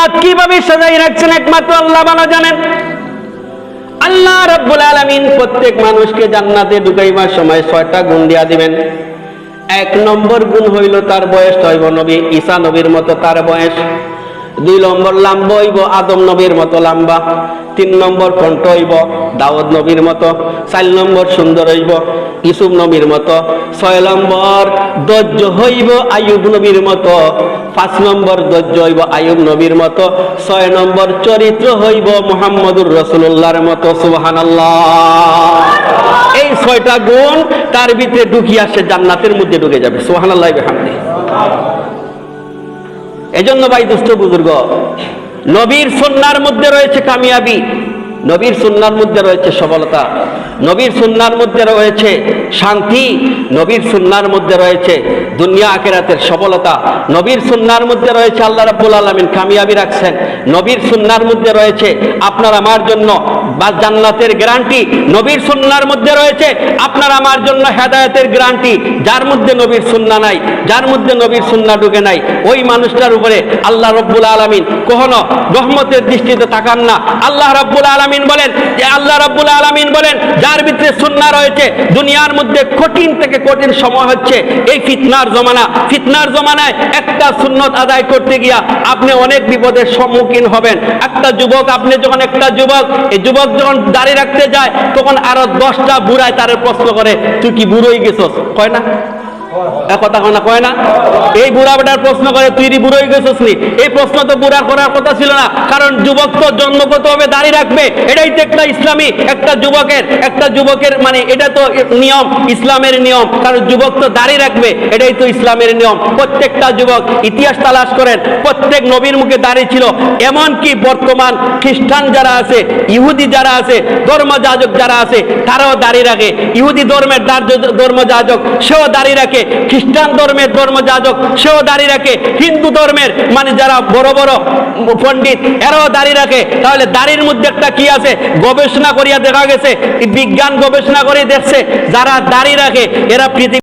জান্নাত কিভাবে সাজাই রাখছেন একমাত্র আল্লাহ ভালো জানেন। আল্লাহ রাব্বুল আলামিন প্রত্যেক মানুষকে জান্নাতে ঢুকাইবার সময় 6টা গুণ দিয়া দিবেন। 1 নম্বর গুণ হইল তার বয়স হইব নবী ঈসা নবীর মতো তার বয়স। 2 নম্বর লম্বা হইব আদম নবীর মতো লম্বা। 3 নম্বর কণ্ঠ হইব দাউদ নবীর মতো। 4 নম্বর সুন্দর হইব ইউসুফ নবীর মতো। 6 নম্বর ধৈর্য হইব আইয়ুব নবীর মতো। 5 নম্বর ধৈর্য হইব আইয়ুব নবীর মতো। 6 নম্বর চরিত্র হইব মুহাম্মদুর রাসূলুল্লাহর মতো। সুবহানাল্লাহ। এই 6টা গুণ তার ভিতরে ঢুকিয়ে আসে, জান্নাতের মধ্যে ঢুকে যাবে। সুবহানাল্লাহ বিহামদিহি। এজন্য ভাই দুস্থ বুজুর্গ, নবীর সুন্নাহর মধ্যে রয়েছে কামিয়াবি, নবীর সুন্নাহর মধ্যে রয়েছে সফলতা, নবীর সুন্নাহর মধ্যে রয়েছে শান্তি, নবীর সুন্নাহর মধ্যে রয়েছে দুনিয়া আখিরাতের সফলতা, নবীর সুন্নাহর মধ্যে রয়েছে আল্লাহ রাব্বুল আলামিন কামিয়াবি রাখছেন, নবীর সুন্নাহর মধ্যে রয়েছে আপনার আমার জন্য বা জান্নাতের গ্যারান্টি, নবীর সুন্নাহর মধ্যে রয়েছে আপনার আমার জন্য হেদায়েতের গ্যারান্টি। যার মধ্যে নবীর সুন্নাহ নাই, যার মধ্যে নবীর সুন্নাহ ঢুকে নাই, ওই মানুষটার উপরে আল্লাহ রাব্বুল আলামিন কখনো রহমতের দৃষ্টিতে তাকান না। আল্লাহ রাব্বুল আলামিন বলেন যে আল্লাহ রাব্বুল আলামিন বলেন যার ভিতরে সুন্নাহ রয়েছে, দুনিয়ার মধ্যে কঠিন থেকে কঠিন সময় হচ্ছে এই ফিতনার জমানা। ফিতনার জমানায় একটা সুন্নত আদায় করতে গিয়া আপনি অনেক বিপদের সম্মুখীন হবেন। একটা যুবক, আপনি যখন একটা যুবক, এই যুবক যখন দাঁড়িয়ে রাখতে যায় তখন আরো 10টা বুড়ায় তার প্রশ্ন করে তুই কি বুড়ো হয়ে গেছস, কয় না? কথা কয় না? এই বুড়া বেটার প্রশ্ন করে তুই বুড়ো হয়ে গেছিস নি? এই প্রশ্ন তো বুড়া করার কথা ছিল না, কারণ যুবক তো জন্মগত ভাবে দাঁড়িয়ে রাখবে, এটাই তো একটা ইসলামী একটা যুবকের মানে এটা তো নিয়ম, ইসলামের নিয়ম, কারণ যুবক তো দাঁড়িয়ে রাখবে, এটাই তো ইসলামের নিয়ম। প্রত্যেকটা যুবক ইতিহাস তালাশ করেন, প্রত্যেক নবীর মুখে দাঁড়িয়ে ছিল। এমনকি বর্তমান খ্রিস্টান যারা আছে, ইহুদি যারা আছে, ধর্মযাজক যারা আছে, তারাও দাঁড়িয়ে রাখে। ইহুদি ধর্মের ধর্মযাজক সেও দাঁড়িয়ে রাখে, খ্রিস্টান ধর্মের ধর্মযাজক সেও দাঁড়িয়ে রাখে, হিন্দু ধর্মের মানে যারা বড় বড় পণ্ডিত এরাও দাঁড়িয়ে রাখে। তাহলে দাড়ির মধ্যে একটা কি আছে? গবেষণা করিয়া দেখা গেছে, বিজ্ঞান গবেষণা করে দেখছে যারা দাঁড়িয়ে রাখে এরা পৃথিবী